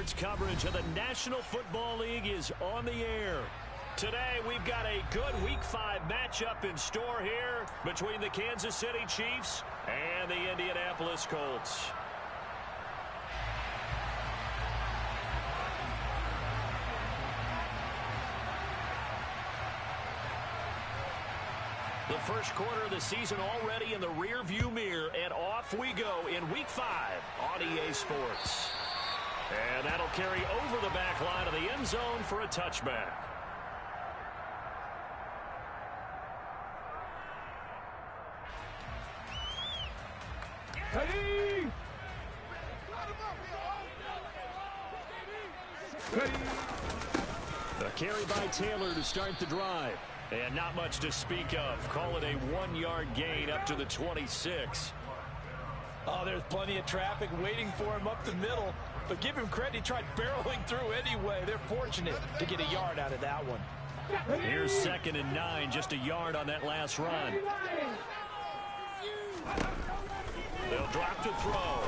Sports coverage of the National Football League is on the air. Today, we've got a good Week 5 matchup in store here between the Kansas City Chiefs and the Indianapolis Colts. The first quarter of the season already in the rear-view mirror, and off we go in Week 5 on EA Sports. And that'll carry over the back line of the end zone for a touchback. Hey! A carry by Taylor to start the drive. And not much to speak of. Call it a 1-yard gain up to the 26. Oh, there's plenty of traffic waiting for him up the middle. But give him credit, he tried barreling through anyway. They're fortunate to get a yard out of that one. Here's 2nd and 9, just a yard on that last run. They'll drop to throw.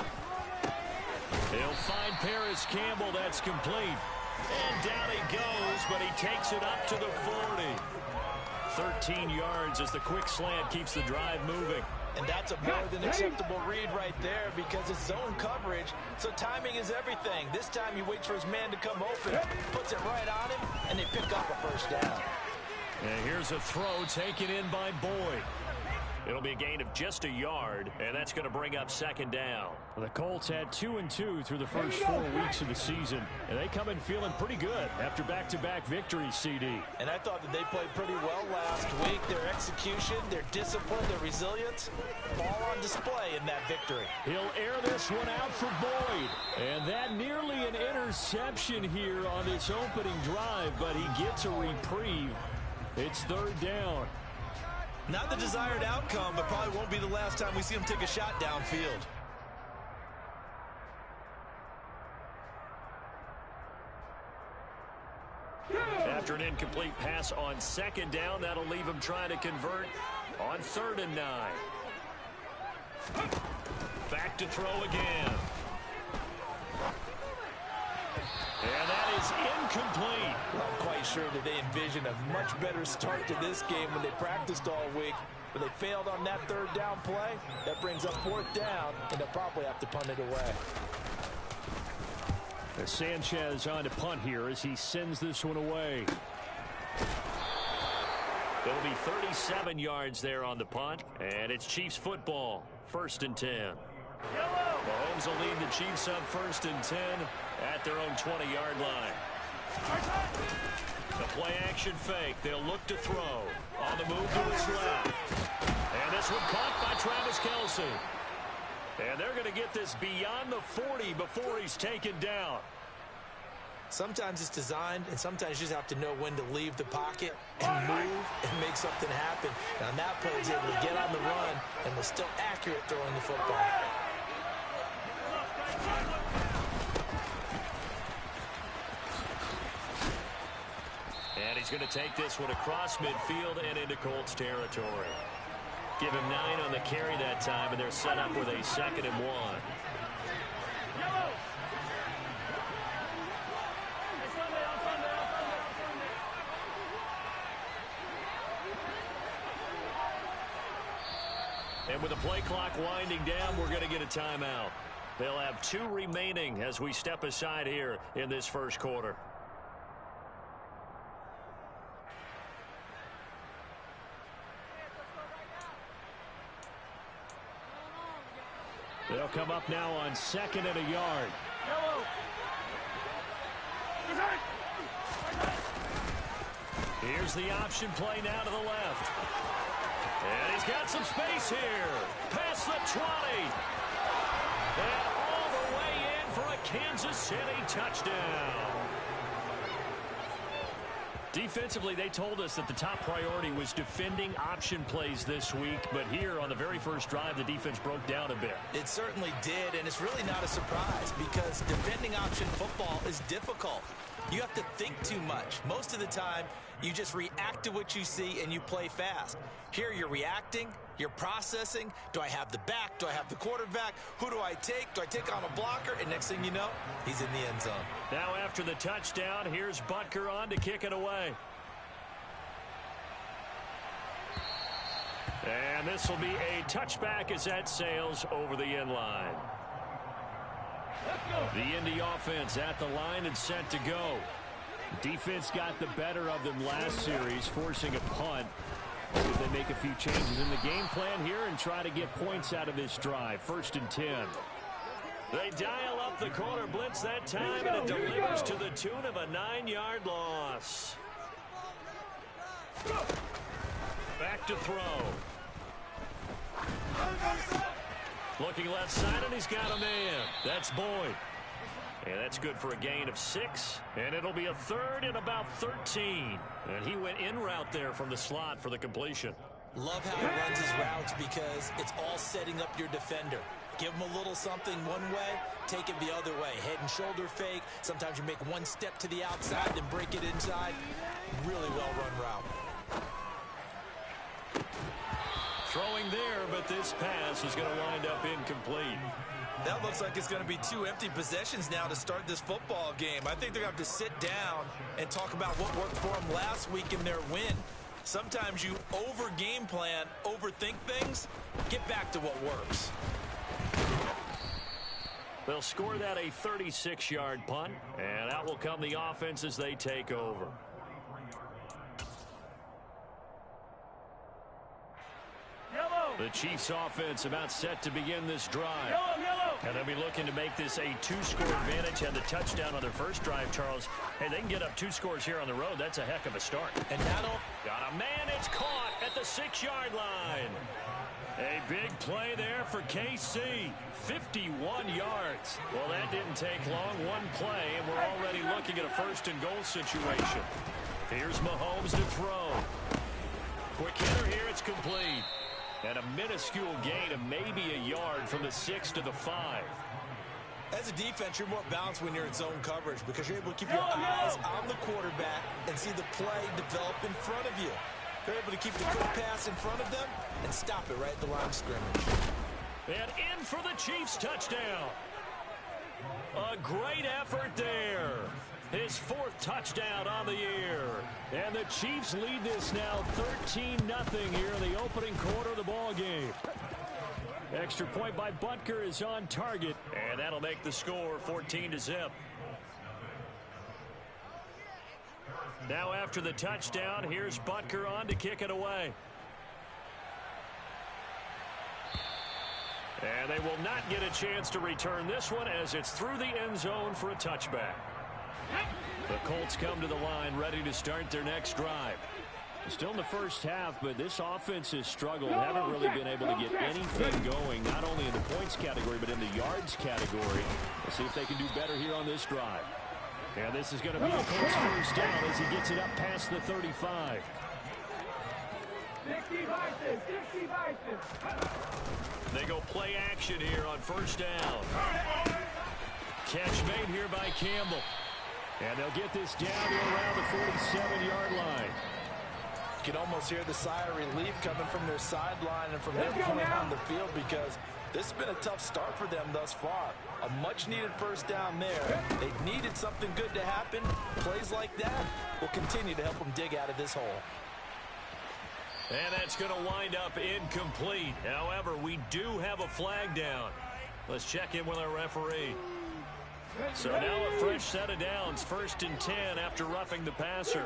He'll find Paris Campbell. That's complete. And down he goes, but he takes it up to the 40. 13 yards as the quick slant keeps the drive moving. And that's a more than acceptable read right there because it's zone coverage, so timing is everything. This time he waits for his man to come open, puts it right on him, and they pick up a first down. And here's a throw taken in by Boyd. It'll be a gain of just a yard, and that's going to bring up 2nd down. The Colts had 2-2 through the first 4 weeks of the season, and they come in feeling pretty good after back-to-back victories, CD. And I thought that they played pretty well last week. Their execution, their discipline, their resilience, all on display in that victory. He'll air this one out for Boyd. And that nearly an interception here on this opening drive, but he gets a reprieve. It's 3rd down. Not the desired outcome, but probably won't be the last time we see him take a shot downfield. After an incomplete pass on 2nd down, that'll leave him trying to convert on 3rd and 9. Back to throw again. And that is incomplete. Well, I'm quite sure that they envisioned a much better start to this game when they practiced all week. But they failed on that 3rd down play. That brings up 4th down, and they'll probably have to punt it away. Sanchez on to punt here as he sends this one away. It'll be 37 yards there on the punt, and it's Chiefs football, 1st and 10. Mahomes will lead the Chiefs up 1st and 10 at their own 20-yard line. The play-action fake. They'll look to throw. On the move to his left. And this one caught by Travis Kelce. And they're going to get this beyond the 40 before he's taken down. Sometimes it's designed, and sometimes you just have to know when to leave the pocket and move and make something happen. And on that play, he's able to get on the run and was still accurate throwing the football. And he's going to take this one across midfield and into Colts territory. Give him 9 on the carry that time, and they're set up with a 2nd and 1. And with the play clock winding down, we're going to get a timeout. They'll have 2 remaining as we step aside here in this first quarter. They'll come up now on 2nd and a yard. Here's the option play now to the left. And he's got some space here. Past the 20. And all the way in for a Kansas City touchdown. Defensively, they told us that the top priority was defending option plays this week. But here on the very first drive, the defense broke down a bit. It certainly did, and it's really not a surprise because defending option football is difficult. You have to think too much. Most of the time, you just react to what you see and you play fast. Here you're reacting, you're processing. Do I have the back? Do I have the quarterback? Who do I take? Do I take on a blocker? And next thing you know, he's in the end zone. Now after the touchdown, here's Butker on to kick it away. And this will be a touchback as that sails over the end line. The Indy offense at the line and set to go. Defense got the better of them last series, forcing a punt. See if they make a few changes in the game plan here and try to get points out of this drive. 1st and 10. They dial up the corner blitz that time, and it delivers to the tune of a 9-yard loss. Back to throw. Looking left side, and he's got a man. That's Boyd. And that's good for a gain of 6. And it'll be a 3rd and about 13. And he went in route there from the slot for the completion. Love how he runs his routes because it's all setting up your defender. Give him a little something one way, take it the other way. Head and shoulder fake. Sometimes you make one step to the outside, then break it inside. Really well-run route. Throwing there, but this pass is going to wind up incomplete. That looks like it's going to be 2 empty possessions now to start this football game. I think they're going to have to sit down and talk about what worked for them last week in their win. Sometimes you over-game plan, overthink things. Get back to what works. They'll score that a 36-yard punt, and out will come the offense as they take over. The Chiefs offense about set to begin this drive. And they'll be looking to make this a 2-score advantage. Had the touchdown on their first drive, Charles. Hey, they can get up 2 scores here on the road. That's a heck of a start. And now got a man. It's caught at the 6-yard line. A big play there for KC. 51 yards. Well, that didn't take long. One play, and we're already looking at a 1st and goal situation. Here's Mahomes to throw. Quick hitter here. It's complete. And a minuscule gain of maybe a yard from the 6 to the 5. As a defense, you're more balanced when you're in zone coverage because you're able to keep your eyes on the quarterback and see the play develop in front of you. You're able to keep the quick pass in front of them and stop it right at the line of scrimmage. And in for the Chiefs touchdown. A great effort there. His 4th touchdown on the year. And the Chiefs lead this now 13-0 here in the opening quarter of the ball game. Extra point by Butker is on target, and that'll make the score 14-0. Now after the touchdown, here's Butker on to kick it away. And they will not get a chance to return this one as it's through the end zone for a touchback. The Colts come to the line ready to start their next drive. Still in the first half, but this offense has struggled. Haven't really been able to get anything going, not only in the points category, but in the yards category. We'll see if they can do better here on this drive. And this is going to be a Colts 1st down as he gets it up past the 35. They go play action here on 1st down. Catch made here by Campbell. And they'll get this down to around the 47-yard line. You can almost hear the sigh of relief coming from their sideline and from their point on the field because this has been a tough start for them thus far. A much-needed 1st down there. They needed something good to happen. Plays like that will continue to help them dig out of this hole. And that's going to wind up incomplete. However, we do have a flag down. Let's check in with our referee. So now a fresh set of downs. 1st and 10 after roughing the passer.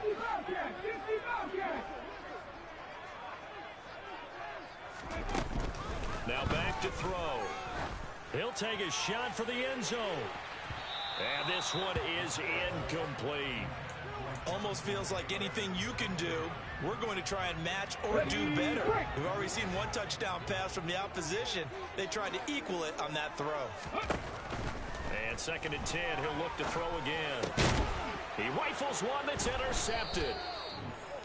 Now back to throw. He'll take a shot for the end zone. And this one is incomplete. Almost feels like anything you can do, we're going to try and match or do better. We've already seen one touchdown pass from the opposition. They tried to equal it on that throw. And 2nd and 10, he'll look to throw again. He rifles one that's intercepted.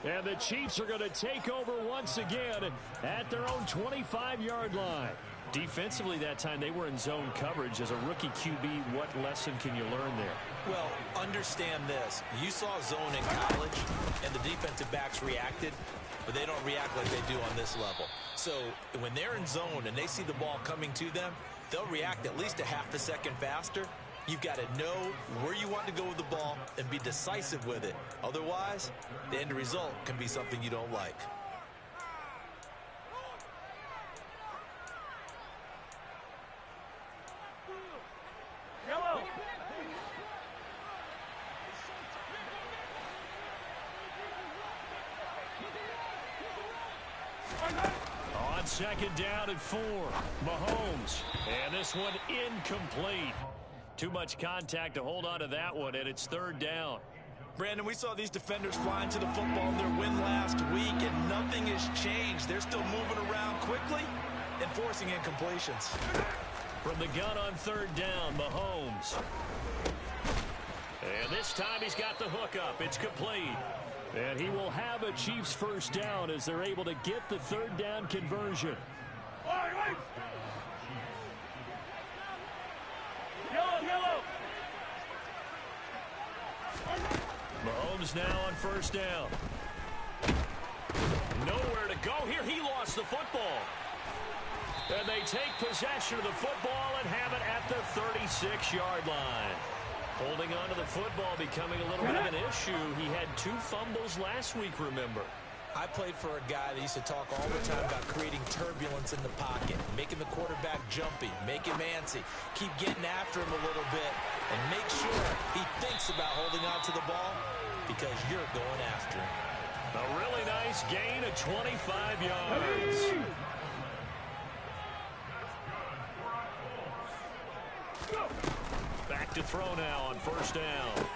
And the Chiefs are going to take over once again at their own 25-yard line. Defensively that time, they were in zone coverage. As a rookie QB, what lesson can you learn there? Well, understand this. You saw zone in college, and the defensive backs reacted, but they don't react like they do on this level. So when they're in zone and they see the ball coming to them, they'll react at least a half a second faster. You've got to know where you want to go with the ball and be decisive with it. Otherwise, the end result can be something you don't like. On second down and 4, Mahomes. And this one incomplete. Too much contact to hold on to that one, and it's third down. Brandon, we saw these defenders flying to the football in their win last week, and nothing has changed. They're still moving around quickly and forcing incompletions. From the gun on third down, Mahomes. And this time he's got the hook up. It's complete. And he will have a Chiefs first down as they're able to get the third down conversion. Mahomes now on first down. Nowhere to go here. He lost the football. And they take possession of the football and have it at the 36-yard line. Holding on to the football becoming a little bit of an issue. He had 2 fumbles last week, remember. I played for a guy that used to talk all the time about creating turbulence in the pocket, making the quarterback jumpy, make him antsy, keep getting after him a little bit, and make sure he thinks about holding on to the ball because you're going after him. A really nice gain of 25 yards. Back to throw now on first down.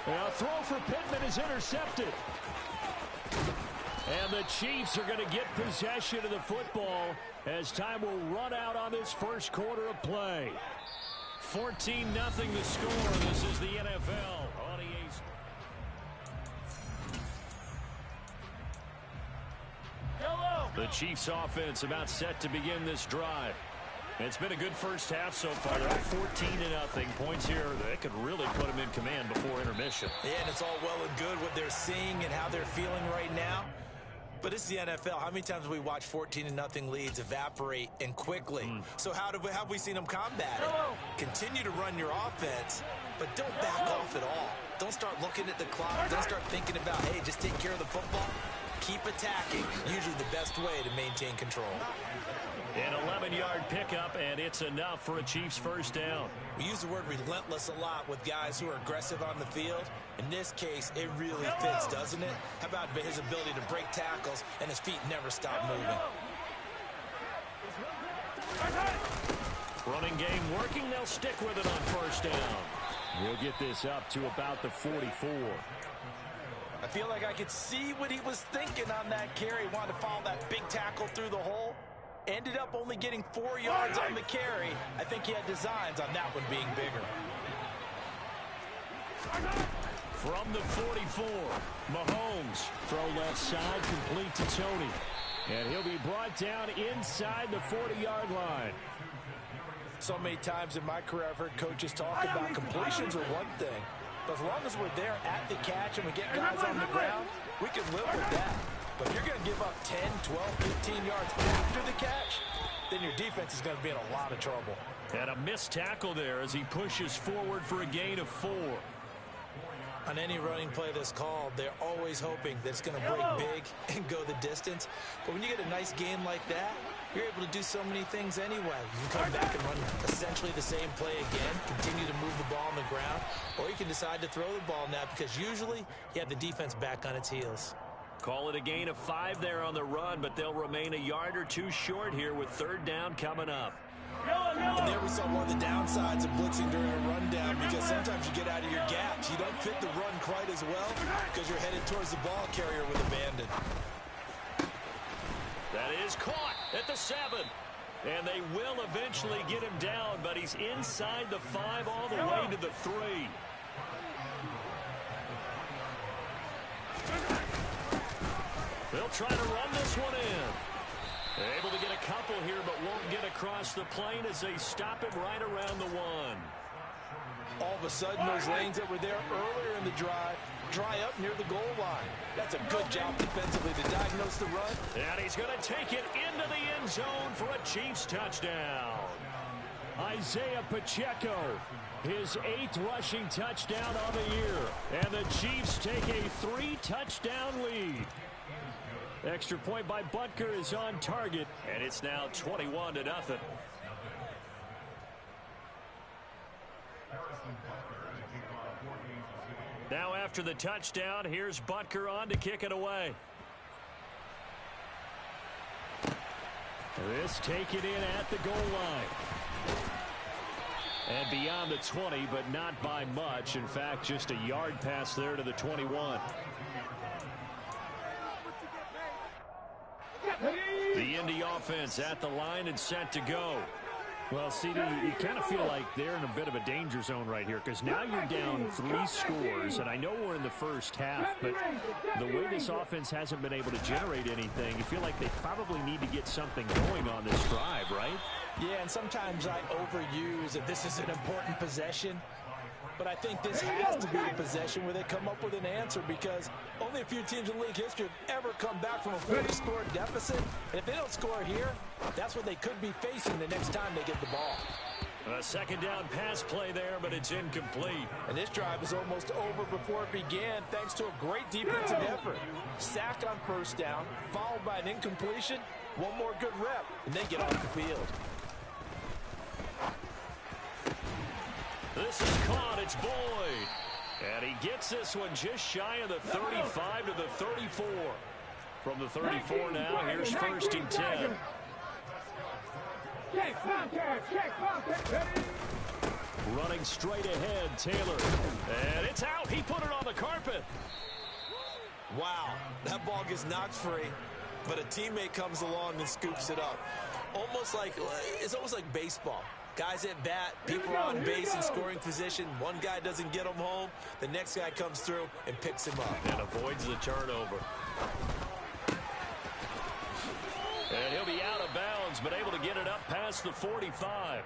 A throw for Pittman is intercepted. And the Chiefs are going to get possession of the football as time will run out on this first quarter of play. 14-0 the score. This is the NFL on EA's. The Chiefs offense about set to begin this drive. It's been a good first half so far. They're 14-0. Points here that could really put them in command before intermission. Yeah, and it's all well and good what they're seeing and how they're feeling right now. But it's the NFL. How many times have we watched 14-0 leads evaporate and quickly? So how have we seen them combat it? Continue to run your offense, but don't back off at all. Don't start looking at the clock. Don't start thinking about, hey, just take care of the football. Keep attacking. Usually the best way to maintain control. An 11-yard pickup, and it's enough for a Chiefs first down. We use the word relentless a lot with guys who are aggressive on the field. In this case, it really fits, doesn't it? How about his ability to break tackles and his feet never stop moving? Running game working. They'll stick with it on first down. We'll get this up to about the 44. I feel like I could see what he was thinking on that carry. He wanted to follow that big tackle through the hole. Ended up only getting 4 yards on the carry. I think he had designs on that one being bigger. From the 44, Mahomes. Throw left side, complete to Tony. And he'll be brought down inside the 40-yard line. So many times in my career, I've heard coaches talk about completions are one thing. But as long as we're there at the catch and we get guys on the ground, we can live with that. But if you're going to give up 10, 12, 15 yards after the catch, then your defense is going to be in a lot of trouble. And a missed tackle there as he pushes forward for a gain of 4. On any running play that's called, they're always hoping that it's going to break big and go the distance. But when you get a nice game like that, you're able to do so many things anyway. You can come back and run essentially the same play again, continue to move the ball on the ground, or you can decide to throw the ball now because usually you have the defense back on its heels. Call it a gain of 5 there on the run, but they'll remain a yard or 2 short here with third down coming up. And there we saw one of the downsides of blitzing during a rundown because sometimes you get out of your gaps. You don't fit the run quite as well because you're headed towards the ball carrier with abandon. That is caught at the 7. And they will eventually get him down, but he's inside the 5 all the way to the 3. They'll try to run this one in. Able to get a couple here, but won't get across the plane as they stop him right around the 1. All of a sudden, those lanes that were there earlier in the drive dry up near the goal line. That's a good job defensively to diagnose the run. And he's going to take it into the end zone for a Chiefs touchdown. Isaiah Pacheco, his 8th rushing touchdown on the year. And the Chiefs take a 3-touchdown lead. Extra point by Butker is on target, and it's now 21-0. Now after the touchdown, here's Butker on to kick it away. This taken in at the goal line. And beyond the 20, but not by much. In fact, just a yard pass there to the 21. The Indy offense at the line and set to go. Well, CD, you kind of feel like they're in a bit of a danger zone right here because now you're down 3 scores, and I know we're in the first half, but the way this offense hasn't been able to generate anything, you feel like they probably need to get something going on this drive, right? Yeah, and sometimes I overuse that this is an important possession. But I think this has to be the possession where they come up with an answer because only a few teams in league history have ever come back from a 40-score deficit. And if they don't score here, that's what they could be facing the next time they get the ball. A second down pass play there, but it's incomplete. And this drive is almost over before it began thanks to a great defensive effort. Sack on first down, followed by an incompletion, one more good rep, and they get off the field. This is caught. It's Boyd. And he gets this one just shy of the 35 to the 34. From the 34 now, here's 1st and 10. Running straight ahead, Taylor. And it's out. He put it on the carpet. Wow, that ball gets knocked free, but a teammate comes along and scoops it up. It's almost like baseball. Guys at bat, people are on base in scoring position. One guy doesn't get him home. The next guy comes through and picks him up. And avoids the turnover. And he'll be out of bounds, but able to get it up past the 45.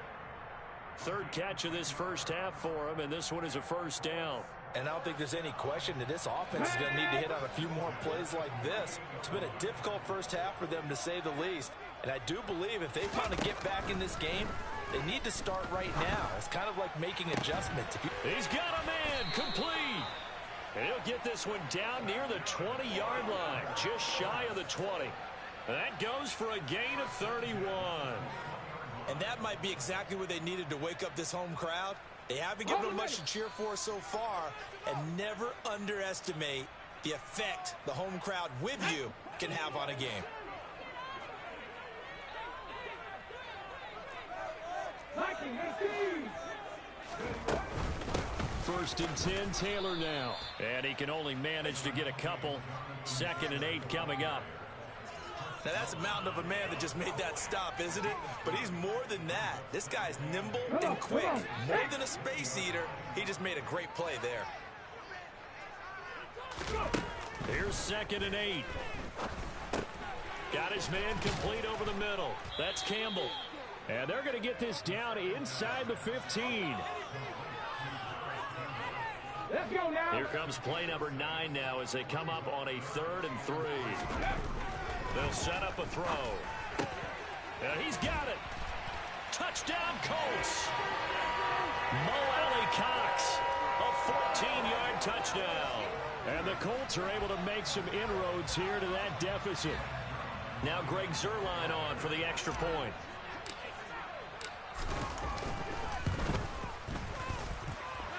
3rd catch of this first half for him, and this one is a 1st down. And I don't think there's any question that this offense is going to need to hit on a few more plays like this. It's been a difficult first half for them, to say the least. And I do believe if they want to get back in this game, they need to start right now. It's kind of like making adjustments. He's got a man complete. And he'll get this one down near the 20-yard line, just shy of the 20. That goes for a gain of 31. And that might be exactly what they needed to wake up this home crowd. They haven't given them much to cheer for so far, and never underestimate the effect the home crowd with you can have on a game. First and 10, Taylor now. And he can only manage to get a couple. 2nd and 8 coming up. Now, that's a mountain of a man that just made that stop, isn't it? But he's more than that. This guy's nimble and quick. More than a space eater, he just made a great play there. Here's 2nd and 8. Got his man complete over the middle. That's Campbell. And they're going to get this down inside the 15. Let's go now. Here comes play number 9 now as they come up on a 3rd and 3. They'll set up a throw. And he's got it. Touchdown, Colts. Mo Alley Cox, a 14-yard touchdown. And the Colts are able to make some inroads here to that deficit. Now Greg Zuerlein on for the extra point.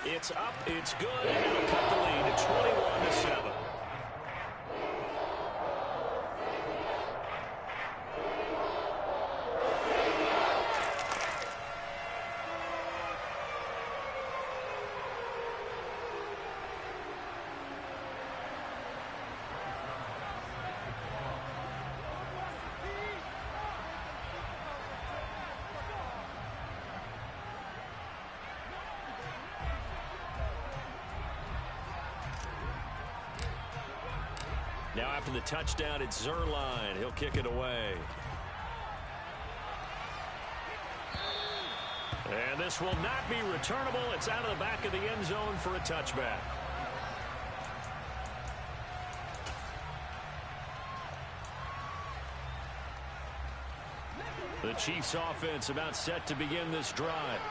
It's up, it's good, and it'll cut the lead to 21-7. Now after the touchdown, it's Zuerlein. He'll kick it away. And this will not be returnable. It's out of the back of the end zone for a touchback. The Chiefs offense about set to begin this drive.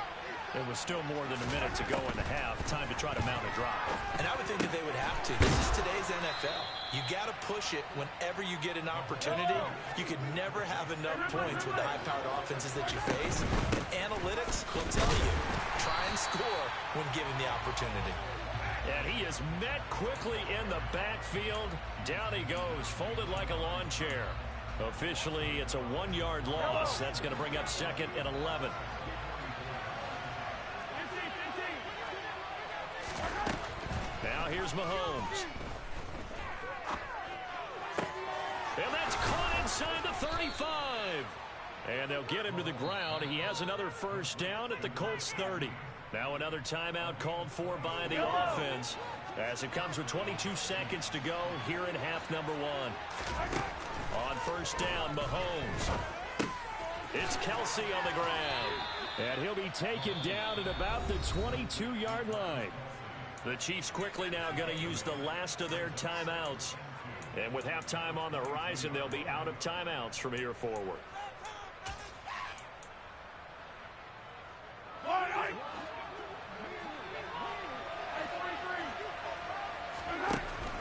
There was still more than a minute to go in the half. Time to try to mount a drive. And I would think that they would have to. This is today's NFL. You got to push it whenever you get an opportunity. You could never have enough points with the high-powered offenses that you face. And analytics will tell you, try and score when given the opportunity. And he is met quickly in the backfield. Down he goes, folded like a lawn chair. Officially, it's a 1-yard loss. That's going to bring up second and 11. Now here's Mahomes. And that's caught inside the 35. And they'll get him to the ground. He has another first down at the Colts 30. Now another timeout called for by the offense as it comes with 22 seconds to go here in half number 1. On first down, Mahomes. It's Kelsey on the ground. And he'll be taken down at about the 22-yard line. The Chiefs quickly now going to use the last of their timeouts. And with halftime on the horizon, they'll be out of timeouts from here forward.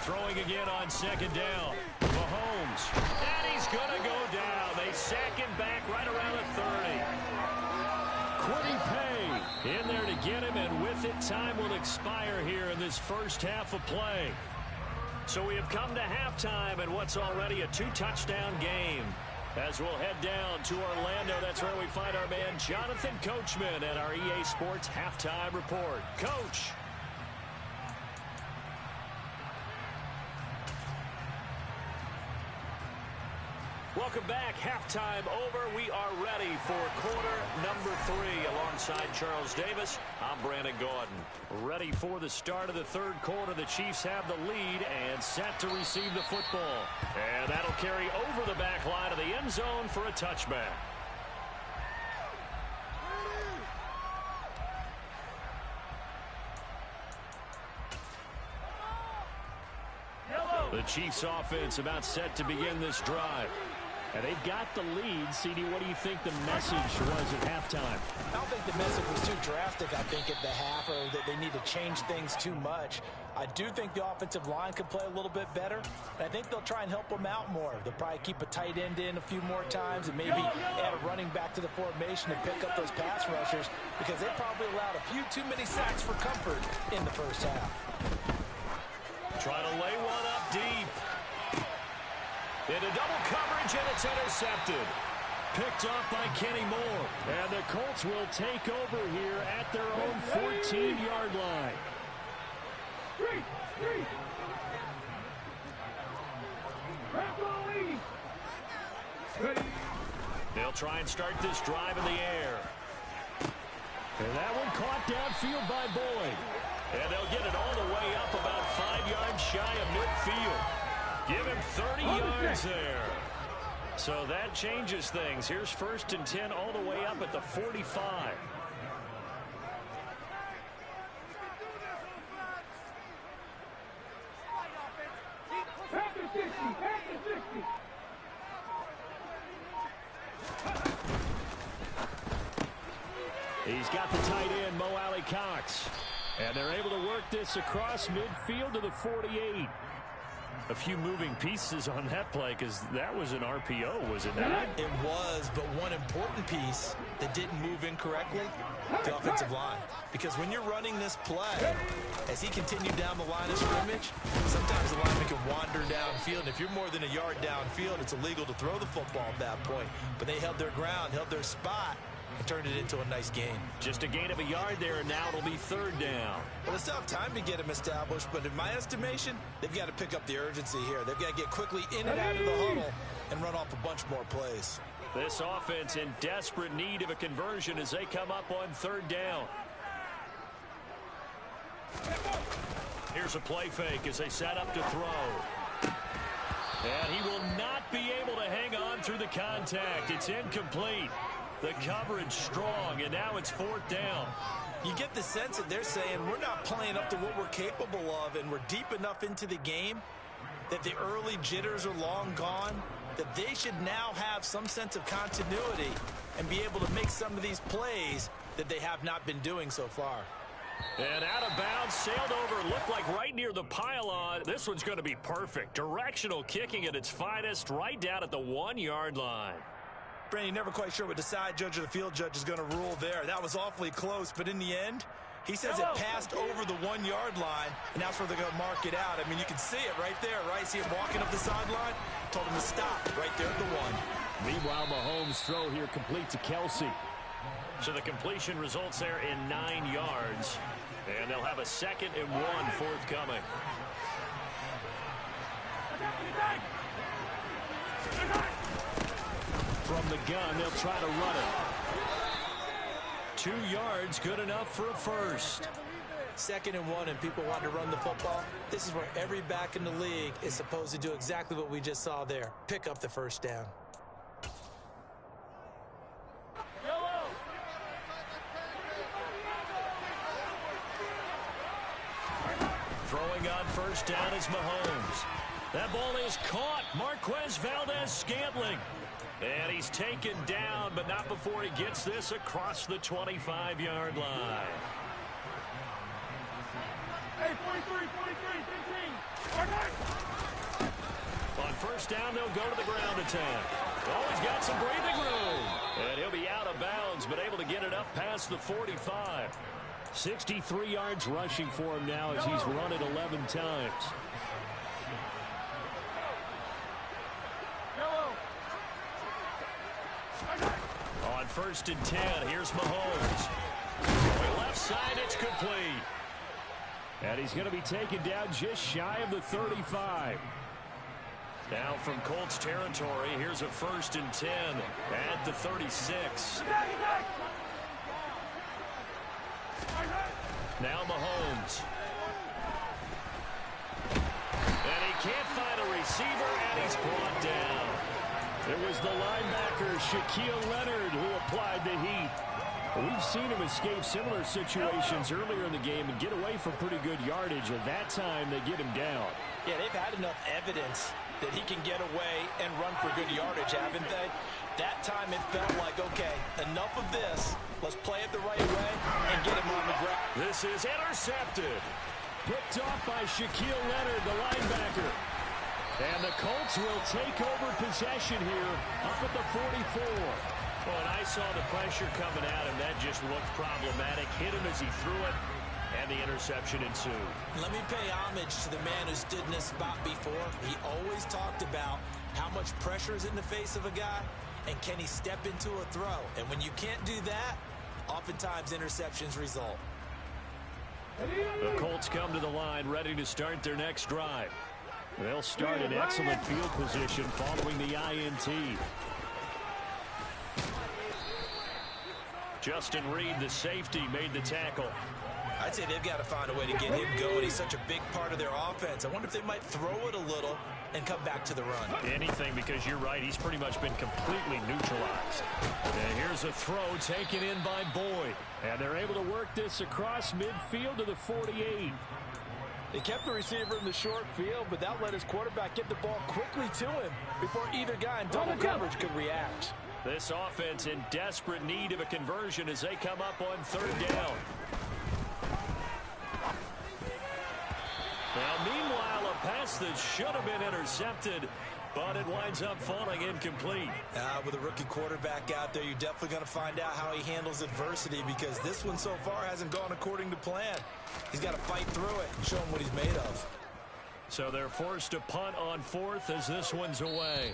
Throwing again on second down. Mahomes. And he's going to go down. They sack him back right around the 30. Quiddy Pay in there to get him, and with it, time will expire here in this first half of play. So we have come to halftime and what's already a 2-touchdown game. As we'll head down to Orlando, that's where we find our man Jonathan Coachman at our EA Sports Halftime Report. Coach. Welcome back. Halftime over. We are ready for quarter number 3 alongside Charles Davis. I'm Brandon Gaudin. Ready for the start of the third quarter. The Chiefs have the lead and set to receive the football. And that'll carry over the back line of the end zone for a touchback. The Chiefs offense about set to begin this drive. And they've got the lead. CD, what do you think the message was at halftime? I don't think the message was too drastic, I think, at the half, or that they need to change things too much. I do think the offensive line could play a little bit better. And I think they'll try and help them out more. They'll probably keep a tight end in a few more times and maybe add a running back to the formation and pick up those pass rushers, because they probably allowed a few too many sacks for comfort in the first half. Trying to lay one up deep. Into double coverage, and it's intercepted. Picked off by Kenny Moore. And the Colts will take over here at their own 14-yard line. They'll try and start this drive in the air. And that one caught downfield by Boyd. And they'll get it all the way up about 5 yards shy of midfield. Give him 30 yards there. So that changes things. Here's first and 10 all the way up at the 45. He's got the tight end, Mo Alley Cox. And they're able to work this across midfield to the 48. A few moving pieces on that play, because that was an RPO, was it not? It was, but one important piece that didn't move incorrectly, the offensive line. Because when you're running this play, as he continued down the line of scrimmage, sometimes the lineman can wander downfield. And if you're more than a yard downfield, it's illegal to throw the football at that point. But they held their ground, held their spot, and turned it into a nice gain. Just a gain of a yard there, and now it'll be third down. Well, they still have time to get him established, but in my estimation, they've got to pick up the urgency here. They've got to get quickly in and out of the huddle and run off a bunch more plays. This offense in desperate need of a conversion as they come up on third down. Here's a play fake as they set up to throw. And he will not be able to hang on through the contact. It's incomplete. The coverage strong, and now it's 4th down. You get the sense that they're saying we're not playing up to what we're capable of, and we're deep enough into the game that the early jitters are long gone, that they should now have some sense of continuity and be able to make some of these plays that they have not been doing so far. And out of bounds, sailed over, looked like right near the pylon. This one's going to be perfect. Directional kicking at its finest, right down at the 1-yard line. Brandon, never quite sure what the side judge or the field judge is going to rule there. That was awfully close, but in the end, he says it passed over the 1-yard line, and that's where they're going to mark it out. I mean, you can see it right there, right? See him walking up the sideline? Told him to stop right there at the 1. Meanwhile, Mahomes' throw here complete to Kelsey. So the completion results there in 9 yards. And they'll have a 2nd and 1 forthcoming. From the gun, they'll try to run it. 2 yards, good enough for a first. 2nd and 1, and people want to run the football. This is where every back in the league is supposed to do exactly what we just saw there. Pick up the first down. Throwing on first down is Mahomes. That ball is caught. Marquez Valdez-Scantling. And he's taken down, but not before he gets this across the 25-yard line. Hey, 43, 15. On first down, they'll go to the ground attack. Oh, he's got some breathing room. And he'll be out of bounds, but able to get it up past the 45. 63 yards rushing for him now as he's run it 11 times. On 1st and 10, here's Mahomes. Left side, it's complete. And he's going to be taken down just shy of the 35. Now from Colts territory, here's a 1st and 10 at the 36. Now Mahomes. And he can't find a receiver, and he's brought down. It was the linebacker, Shaquille Leonard, who applied the heat. We've seen him escape similar situations earlier in the game and get away from pretty good yardage. At that time, they get him down. Yeah, they've had enough evidence that he can get away and run for good yardage, haven't they? That time it felt like, okay, enough of this. Let's play it the right way and get him on the ground. This is intercepted. Picked off by Shaquille Leonard, the linebacker. And the Colts will take over possession here up at the 44. Well, and I saw the pressure coming at him. That just looked problematic. Hit him as he threw it, and the interception ensued. Let me pay homage to the man who stood in this spot before. He always talked about how much pressure is in the face of a guy, and can he step into a throw. And when you can't do that, oftentimes interceptions result. The Colts come to the line ready to start their next drive. They'll start in excellent field position following the INT. Justin Reed, the safety, made the tackle. I'd say they've got to find a way to get him going. He's such a big part of their offense. I wonder if they might throw it a little and come back to the run. Anything, because you're right. He's pretty much been completely neutralized. And here's a throw taken in by Boyd. And they're able to work this across midfield to the 48. They kept the receiver in the short field, but that let his quarterback get the ball quickly to him before either guy in double coverage could react. This offense in desperate need of a conversion as they come up on 3rd down. Now, meanwhile, a pass that should have been intercepted, but it winds up falling incomplete. With a rookie quarterback out there, you're definitely going to find out how he handles adversity, because this one so far hasn't gone according to plan. He's got to fight through it and show him what he's made of. So they're forced to punt on 4th as this one's away.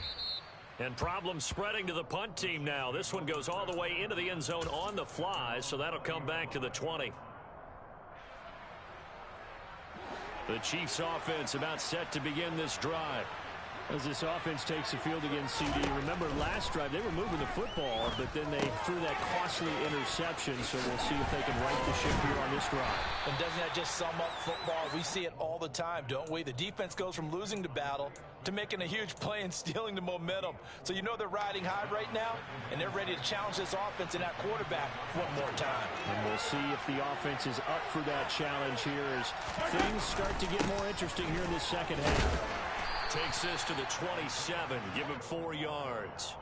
And problems spreading to the punt team now. This one goes all the way into the end zone on the fly, so that'll come back to the 20. The Chiefs offense about set to begin this drive. As this offense takes the field against CD, remember last drive they were moving the football, but then they threw that costly interception, so we'll see if they can right the ship here on this drive. And doesn't that just sum up football? We see it all the time, don't we? The defense goes from losing the battle to making a huge play and stealing the momentum. So you know they're riding high right now, and they're ready to challenge this offense and that quarterback one more time. And we'll see if the offense is up for that challenge here as things start to get more interesting here in this second half. Takes this to the 27, give him 4 yards.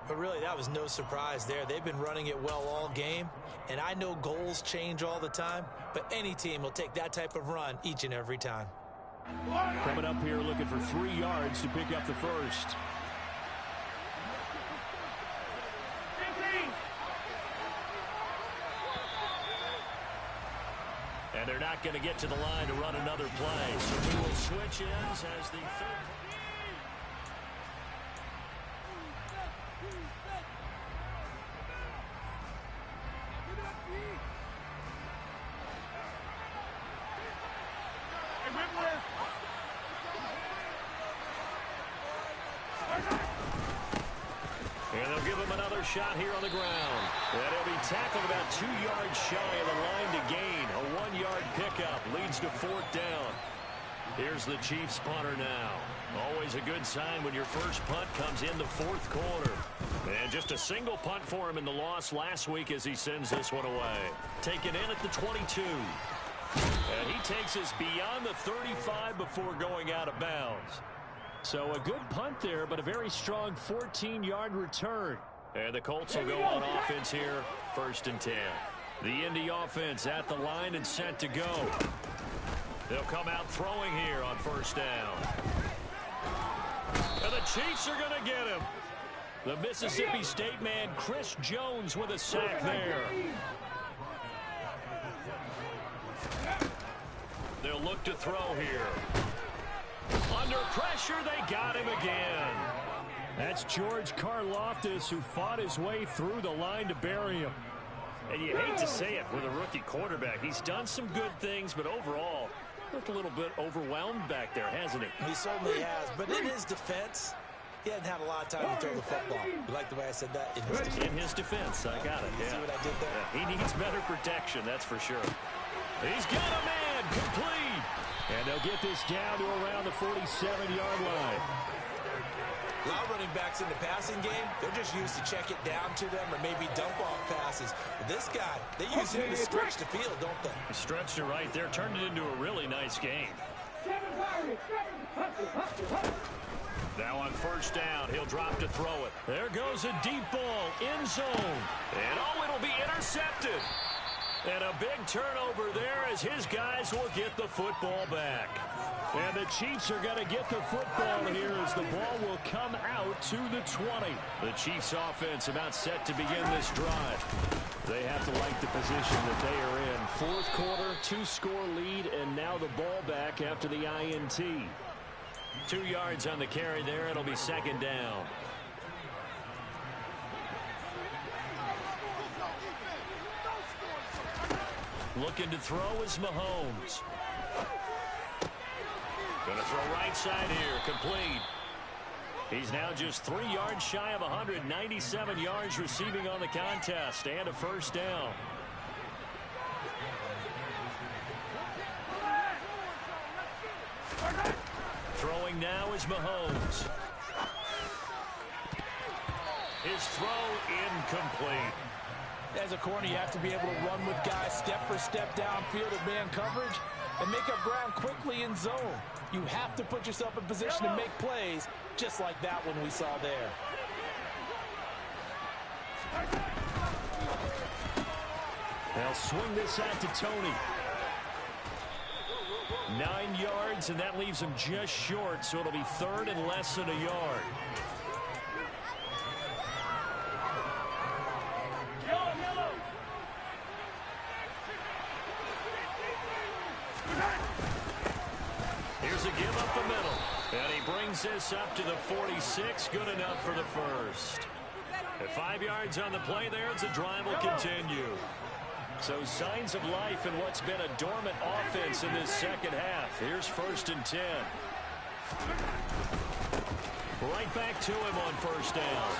But really, that was no surprise there. They've been running it well all game, and I know goals change all the time, but any team will take that type of run each and every time. Coming up here looking for 3 yards to pick up the first. And they're not going to get to the line to run another play. So we will switch ends as the third. And they'll give him another shot here on the ground. And he'll be tackled about 2 yards shy of the line to gain. A 1-yard pickup leads to 4th down. Here's the Chiefs punter now. Always a good sign when your first punt comes in the 4th quarter. And just a single punt for him in the loss last week as he sends this one away. Taken in at the 22. And he takes us beyond the 35 before going out of bounds. So a good punt there, but a very strong 14-yard return. And the Colts will go on offense here, 1st and 10. The Indy offense at the line and set to go. They'll come out throwing here on 1st down. And the Chiefs are going to get him. The Mississippi State man, Chris Jones, with a sack there. They'll look to throw here. Under pressure, they got him again. That's George Karlaftis, who fought his way through the line to bury him. And you hate to say it with a rookie quarterback. He's done some good things, but overall, looked a little bit overwhelmed back there, hasn't he? He certainly has, but in his defense, he hasn't had a lot of time to throw the football. You like the way I said that? In his defense, I got it. You see what I did there? Yeah, he needs better protection, that's for sure. He's got a man, complete. And they'll get this down to around the 47-yard line. A lot of running backs in the passing game, they're just used to check it down to them or maybe dump off passes. But this guy, they use him to stretch the field, don't they? He stretched it right there, turned it into a really nice game. Now on 1st down, he'll drop to throw it. There goes a deep ball, end zone. And oh, it'll be intercepted. And a big turnover there as his guys will get the football back. And the Chiefs are going to get the football here as the ball will come out to the 20. The Chiefs offense about set to begin this drive. They have to like the position that they are in. 4th quarter, 2-score lead, and now the ball back after the INT. 2 yards on the carry there. It'll be 2nd down. Looking to throw is Mahomes. Going to throw right side here, complete. He's now just 3 yards shy of 197 yards receiving on the contest and a 1st down. Throwing now is Mahomes. His throw incomplete. As a corner, you have to be able to run with guys step for step downfield at man coverage and make up ground quickly in zone. You have to put yourself in position to make plays just like that one we saw there. They'll swing this out to Tony. 9 yards, and that leaves him just short, so it'll be 3rd and less than a yard. Here's a give up the middle. And he brings this up to the 46. Good enough for the first. At 5 yards on the play there, the drive will continue. So signs of life in what's been a dormant offense in this second half. Here's 1st and 10. Right back to him on first down.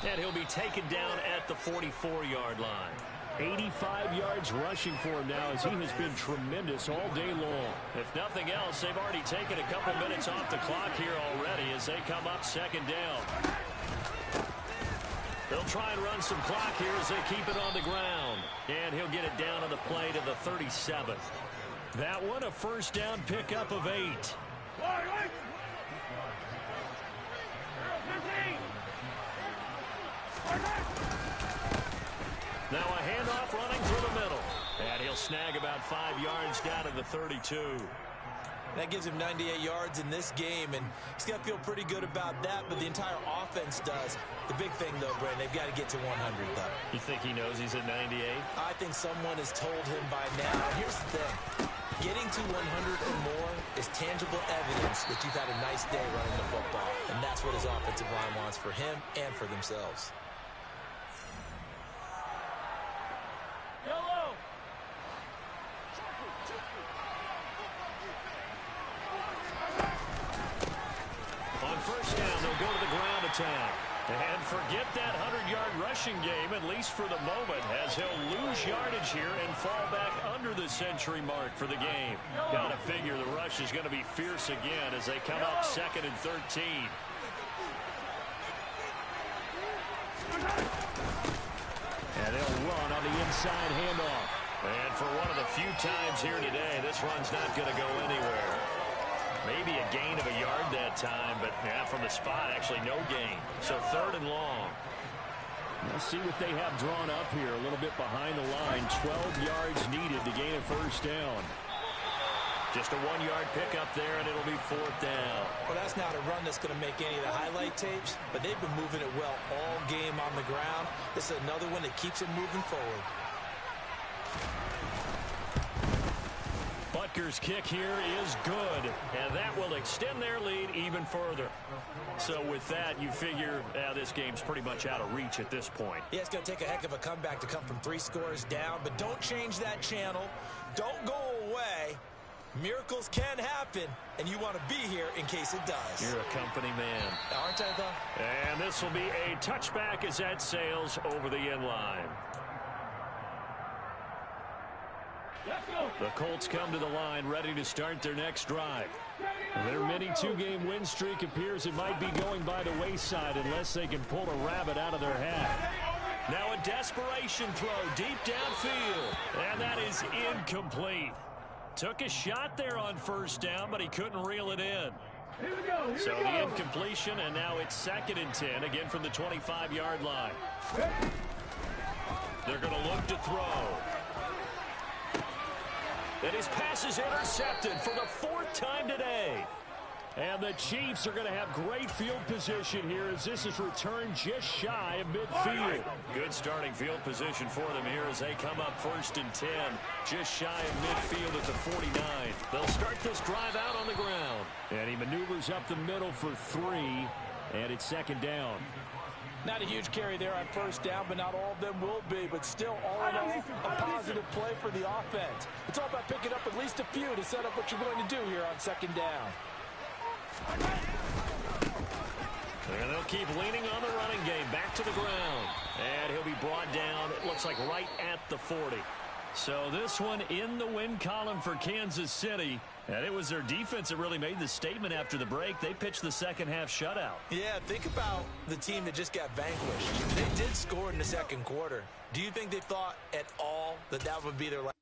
And he'll be taken down at the 44-yard line. 85 yards rushing for him now as he has been tremendous all day long. If nothing else, they've already taken a couple minutes off the clock here already as they come up second down. They'll try and run some clock here as they keep it on the ground. And he'll get it down on the play to the 37. That one, a first down pickup of 8. Now a handoff running through the middle. And he'll snag about 5 yards down to the 32. That gives him 98 yards in this game, and he's got to feel pretty good about that, but the entire offense does. The big thing, though, Brandon, they've got to get to 100, though. You think he knows he's at 98? I think someone has told him by now. Here's the thing. Getting to 100 or more is tangible evidence that you've had a nice day running the football, and that's what his offensive line wants for him and for themselves. First down, they'll go to the ground attack. And forget that 100-yard rushing game, at least for the moment, as he'll lose yardage here and fall back under the century mark for the game. Gotta figure the rush is going to be fierce again as they come up 2nd and 13. And they'll run on the inside handoff. And for one of the few times here today, this run's not going to go anywhere. Maybe a gain of a yard that time, but yeah, from the spot, actually no gain. So 3rd and long. Let's see what they have drawn up here. A little bit behind the line. 12 yards needed to gain a first down. Just a 1-yard pickup there, and it'll be 4th down. Well, that's not a run that's going to make any of the highlight tapes, but they've been moving it well all game on the ground. This is another one that keeps them moving forward. Butker's kick here is good, and that will extend their lead even further. So with that, you figure this game's pretty much out of reach at this point. Yeah, it's going to take a heck of a comeback to come from 3 scores down, but don't change that channel. Don't go away. Miracles can happen, and you want to be here in case it does. You're a company man. Aren't I, though? And this will be a touchback as that sails over the end line. The Colts come to the line, ready to start their next drive. Their mini 2-game win streak appears it might be going by the wayside unless they can pull a rabbit out of their hat. Now a desperation throw deep downfield, and that is incomplete. Took a shot there on first down, but he couldn't reel it in. So the incompletion, and now it's 2nd and 10, again from the 25-yard line. They're going to look to throw. And his pass is intercepted for the 4th time today. And the Chiefs are going to have great field position here as this is returned just shy of midfield. Good starting field position for them here as they come up 1st and 10. Just shy of midfield at the 49. They'll start this drive out on the ground. And he maneuvers up the middle for 3. And it's 2nd down. Not a huge carry there on first down, but not all of them will be. But still, all in all, a positive play for the offense. It's all about picking up at least a few to set up what you're going to do here on 2nd down. And they'll keep leaning on the running game. Back to the ground. And he'll be brought down, it looks like right at the 40. So this one in the win column for Kansas City. And it was their defense that really made the statement after the break. They pitched the second-half shutout. Yeah, think about the team that just got vanquished. They did score in the 2nd quarter. Do you think they thought at all that that would be their last?